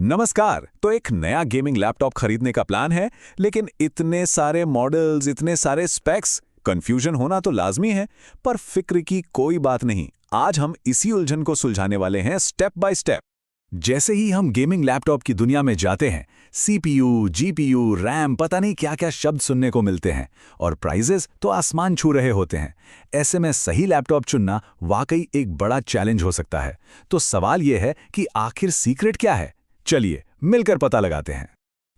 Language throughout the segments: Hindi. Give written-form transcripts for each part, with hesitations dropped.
नमस्कार। तो एक नया गेमिंग लैपटॉप खरीदने का प्लान है, लेकिन इतने सारे मॉडल्स, इतने सारे स्पेक्स, कंफ्यूजन होना तो लाजमी है। पर फिक्र की कोई बात नहीं, आज हम इसी उलझन को सुलझाने वाले हैं स्टेप बाय स्टेप। जैसे ही हम गेमिंग लैपटॉप की दुनिया में जाते हैं, सीपीयू, जीपीयू, रैम, पता नहीं क्या क्या शब्द सुनने को मिलते हैं और प्राइजेस तो आसमान छू रहे होते हैं। ऐसे में सही लैपटॉप चुनना वाकई एक बड़ा चैलेंज हो सकता है। तो सवाल यह है कि आखिर सीक्रेट क्या है? चलिए मिलकर पता लगाते हैं।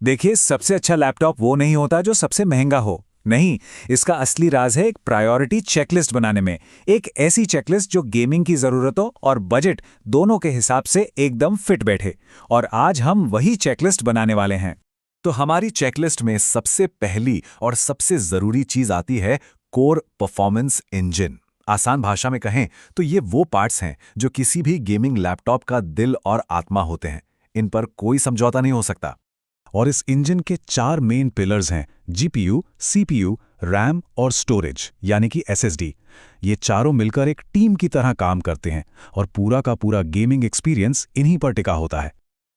देखिए, सबसे अच्छा लैपटॉप वो नहीं होता जो सबसे महंगा हो। नहीं, इसका असली राज है एक प्रायोरिटी चेकलिस्ट बनाने में। एक ऐसी चेकलिस्ट जो गेमिंग की ज़रूरतों और बजट दोनों के हिसाब से एकदम फिट बैठे। और आज हम वही चेकलिस्ट बनाने वाले हैं। तो हमारी चेकलिस्ट में सबसे पहली और सबसे ज़रूरी चीज़ आती है कोर परफॉर्मेंस इंजन। आसान भाषा में कहें तो ये वो पार्ट्स हैं जो किसी भी गेमिंग लैपटॉप का दिल और आत्मा होते हैं। इन पर कोई समझौता नहीं हो सकता। और इस इंजन के 4 मेन पिलर्स हैं: जीपीयू, सीपीयू, रैम और स्टोरेज यानी कि एसएसडी। ये चारों मिलकर एक टीम की तरह काम करते हैं और पूरा का पूरा गेमिंग एक्सपीरियंस इन्हीं पर टिका होता है।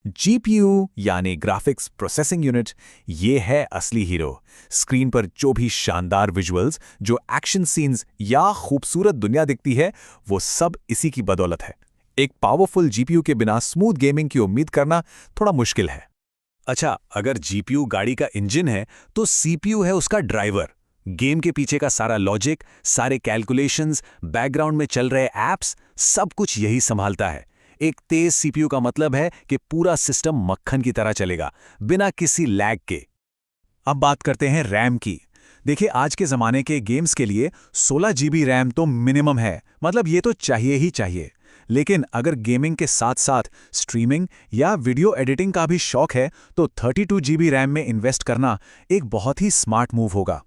जीपीयू यानी ग्राफिक्स प्रोसेसिंग यूनिट, ये है असली हीरो। स्क्रीन पर जो भी शानदार विजुअल्स, जो एक्शन सीन्स या खूबसूरत दुनिया दिखती है, वो सब इसी की बदौलत है। एक पावरफुल जीपीयू के बिना स्मूथ गेमिंग की उम्मीद करना थोड़ा मुश्किल है। अच्छा, अगर जीपीयू गाड़ी का इंजन है तो सीपीयू है उसका ड्राइवर। गेम के पीछे का सारा लॉजिक, सारे कैलकुलेशंस, बैकग्राउंड में चल रहे एप्स, सब कुछ यही संभालता है। एक तेज सीपीयू का मतलब है कि पूरा सिस्टम मक्खन की तरह चलेगा, बिना किसी लैग के। अब बात करते हैं रैम की। देखिए, आज के ज़माने के गेम्स के लिए 16 जीबी रैम तो मिनिमम है, मतलब ये तो चाहिए ही चाहिए। लेकिन अगर गेमिंग के साथ साथ स्ट्रीमिंग या वीडियो एडिटिंग का भी शौक है तो 32 जीबी रैम में इन्वेस्ट करना एक बहुत ही स्मार्ट मूव होगा।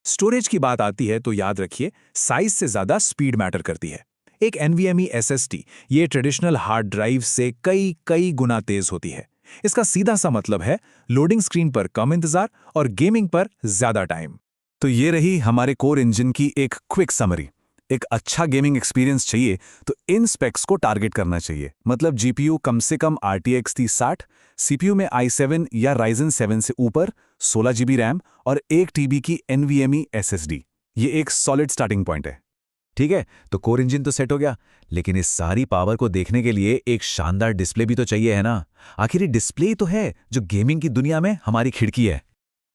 स्टोरेज की बात आती है तो याद रखिए, साइज से ज़्यादा स्पीड मैटर करती है। एक NVMe SSD ये ट्रेडिशनल हार्ड ड्राइव से कई गुना तेज होती है। इसका सीधा सा मतलब है लोडिंग स्क्रीन पर कम इंतजार और गेमिंग पर ज़्यादा टाइम। तो ये रही हमारे कोर इंजन की एक क्विक समरी। एक अच्छा गेमिंग एक्सपीरियंस चाहिए तो इन स्पेक्स को टारगेट करना चाहिए। मतलब जीपीयू कम से कम RTX 3060, सीपीयू में i7 या Ryzen 7 से ऊपर, 16 जीबी रैम और 1 TB की NVMe SSD। ये एक सॉलिड स्टार्टिंग पॉइंट है। ठीक है, तो कोर इंजन तो सेट हो गया, लेकिन इस सारी पावर को देखने के लिए एक शानदार डिस्प्ले भी तो चाहिए, है ना? आखिर ये डिस्प्ले तो है जो गेमिंग की दुनिया में हमारी खिड़की है।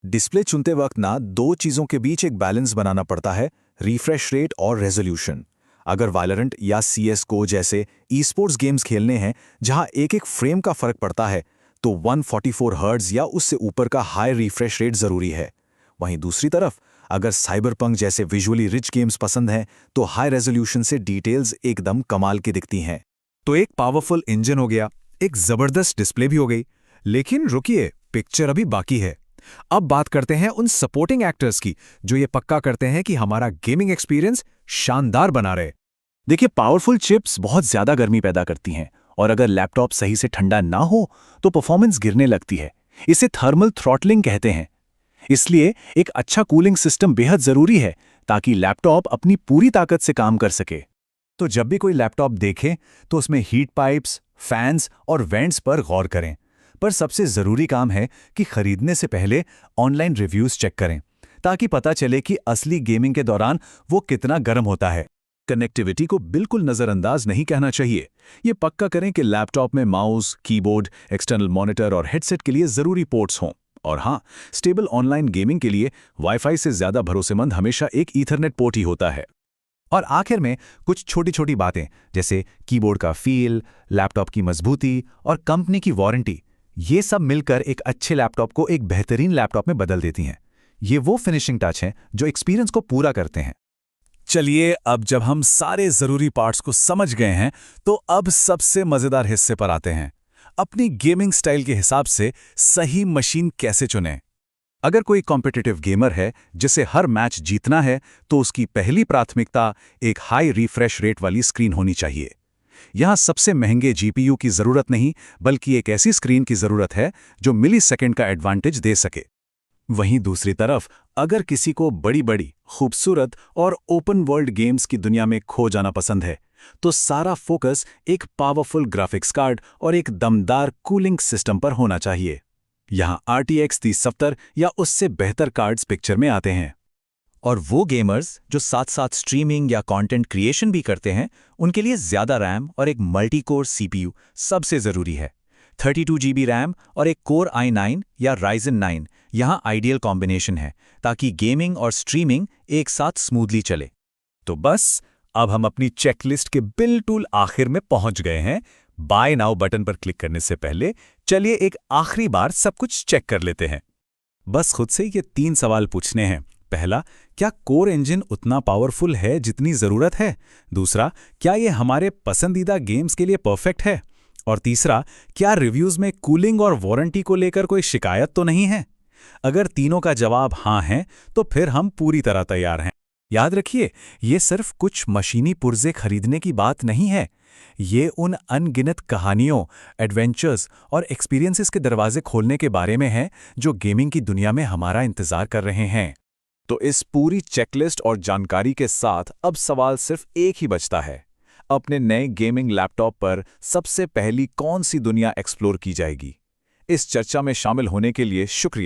डिस्प्ले चुनते वक्त ना दो चीज़ों के बीच एक बैलेंस बनाना पड़ता है: रिफ्रेश रेट और रेजोल्यूशन। अगर वैलोरेंट या CS:GO जैसे ई-स्पोर्ट्स गेम्स खेलने हैं जहां एक एक फ्रेम का फर्क पड़ता है, तो 144 हर्ट्ज या उससे ऊपर का हाई रिफ्रेश रेट जरूरी है। वहीं दूसरी तरफ अगर साइबरपंक जैसे विजुअली रिच गेम्स पसंद हैं तो हाई रेजोल्यूशन से डिटेल्स एकदम कमाल की दिखती हैं। तो एक पावरफुल इंजन हो गया, एक जबरदस्त डिस्प्ले भी हो गई, लेकिन रुकिए, पिक्चर अभी बाकी है। अब बात करते हैं उन सपोर्टिंग एक्टर्स की जो ये पक्का करते हैं कि हमारा गेमिंग एक्सपीरियंस शानदार बना रहे। देखिए, पावरफुल चिप्स बहुत ज्यादा गर्मी पैदा करती हैं और अगर लैपटॉप सही से ठंडा ना हो तो परफॉर्मेंस गिरने लगती है। इसे थर्मल थ्रॉटलिंग कहते हैं। इसलिए एक अच्छा कूलिंग सिस्टम बेहद जरूरी है ताकि लैपटॉप अपनी पूरी ताकत से काम कर सके। तो जब भी कोई लैपटॉप देखें तो उसमें हीट पाइप्स, फैंस और वेंट्स पर गौर करें। पर सबसे ज़रूरी काम है कि खरीदने से पहले ऑनलाइन रिव्यूज़ चेक करें ताकि पता चले कि असली गेमिंग के दौरान वो कितना गर्म होता है। कनेक्टिविटी को बिल्कुल नज़रअंदाज नहीं कहना चाहिए। ये पक्का करें कि लैपटॉप में माउस, कीबोर्ड, एक्सटर्नल मॉनिटर और हेडसेट के लिए ज़रूरी पोर्ट्स हों। और हाँ, स्टेबल ऑनलाइन गेमिंग के लिए वाईफाई से ज़्यादा भरोसेमंद हमेशा एक ईथरनेट पोर्ट ही होता है। और आखिर में कुछ छोटी छोटी बातें जैसे कीबोर्ड का फील, लैपटॉप की मजबूती और कंपनी की वारंटी, ये सब मिलकर एक अच्छे लैपटॉप को एक बेहतरीन लैपटॉप में बदल देती हैं। ये वो फिनिशिंग टच हैं जो एक्सपीरियंस को पूरा करते हैं। चलिए, अब जब हम सारे ज़रूरी पार्ट्स को समझ गए हैं तो अब सबसे मज़ेदार हिस्से पर आते हैं। अपनी गेमिंग स्टाइल के हिसाब से सही मशीन कैसे चुनें। अगर कोई कॉम्पिटिटिव गेमर है जिसे हर मैच जीतना है तो उसकी पहली प्राथमिकता एक हाई रिफ्रेश रेट वाली स्क्रीन होनी चाहिए। यहाँ सबसे महंगे जीपीयू की ज़रूरत नहीं, बल्कि एक ऐसी स्क्रीन की ज़रूरत है जो मिलीसेकंड का एडवांटेज दे सके। वहीं दूसरी तरफ अगर किसी को बड़ी बड़ी, खूबसूरत और ओपन वर्ल्ड गेम्स की दुनिया में खो जाना पसंद है तो सारा फोकस एक पावरफुल ग्राफिक्स कार्ड और एक दमदार कूलिंग सिस्टम पर होना चाहिए। यहाँ RTX 3070 या उससे बेहतर कार्ड्स पिक्चर में आते हैं। और वो गेमर्स जो साथ साथ स्ट्रीमिंग या कंटेंट क्रिएशन भी करते हैं, उनके लिए ज़्यादा रैम और एक मल्टी कोर CPU सबसे ज़रूरी है। 32 GB रैम और एक कोर i9 या Ryzen 9 यहाँ आइडियल कॉम्बिनेशन है, ताकि गेमिंग और स्ट्रीमिंग एक साथ स्मूथली चले। तो बस अब हम अपनी चेकलिस्ट के बिल्कुल आखिर में पहुंच गए हैं। बाय नाउ बटन पर क्लिक करने से पहले चलिए एक आखिरी बार सब कुछ चेक कर लेते हैं। बस खुद से ये 3 सवाल पूछने हैं। पहला, क्या कोर इंजन उतना पावरफुल है जितनी ज़रूरत है? दूसरा, क्या ये हमारे पसंदीदा गेम्स के लिए परफेक्ट है? और तीसरा, क्या रिव्यूज़ में कूलिंग और वारंटी को लेकर कोई शिकायत तो नहीं है? अगर तीनों का जवाब हाँ है, तो फिर हम पूरी तरह तैयार हैं। याद रखिए, ये सिर्फ कुछ मशीनी पुर्जे खरीदने की बात नहीं है। ये उन अनगिनत कहानियों, एडवेंचर्स और एक्सपीरियंसेस के दरवाजे खोलने के बारे में है जो गेमिंग की दुनिया में हमारा इंतजार कर रहे हैं। तो इस पूरी चेकलिस्ट और जानकारी के साथ अब सवाल सिर्फ एक ही बचता है। अपने नए गेमिंग लैपटॉप पर सबसे पहली कौन सी दुनिया एक्सप्लोर की जाएगी? इस चर्चा में शामिल होने के लिए शुक्रिया।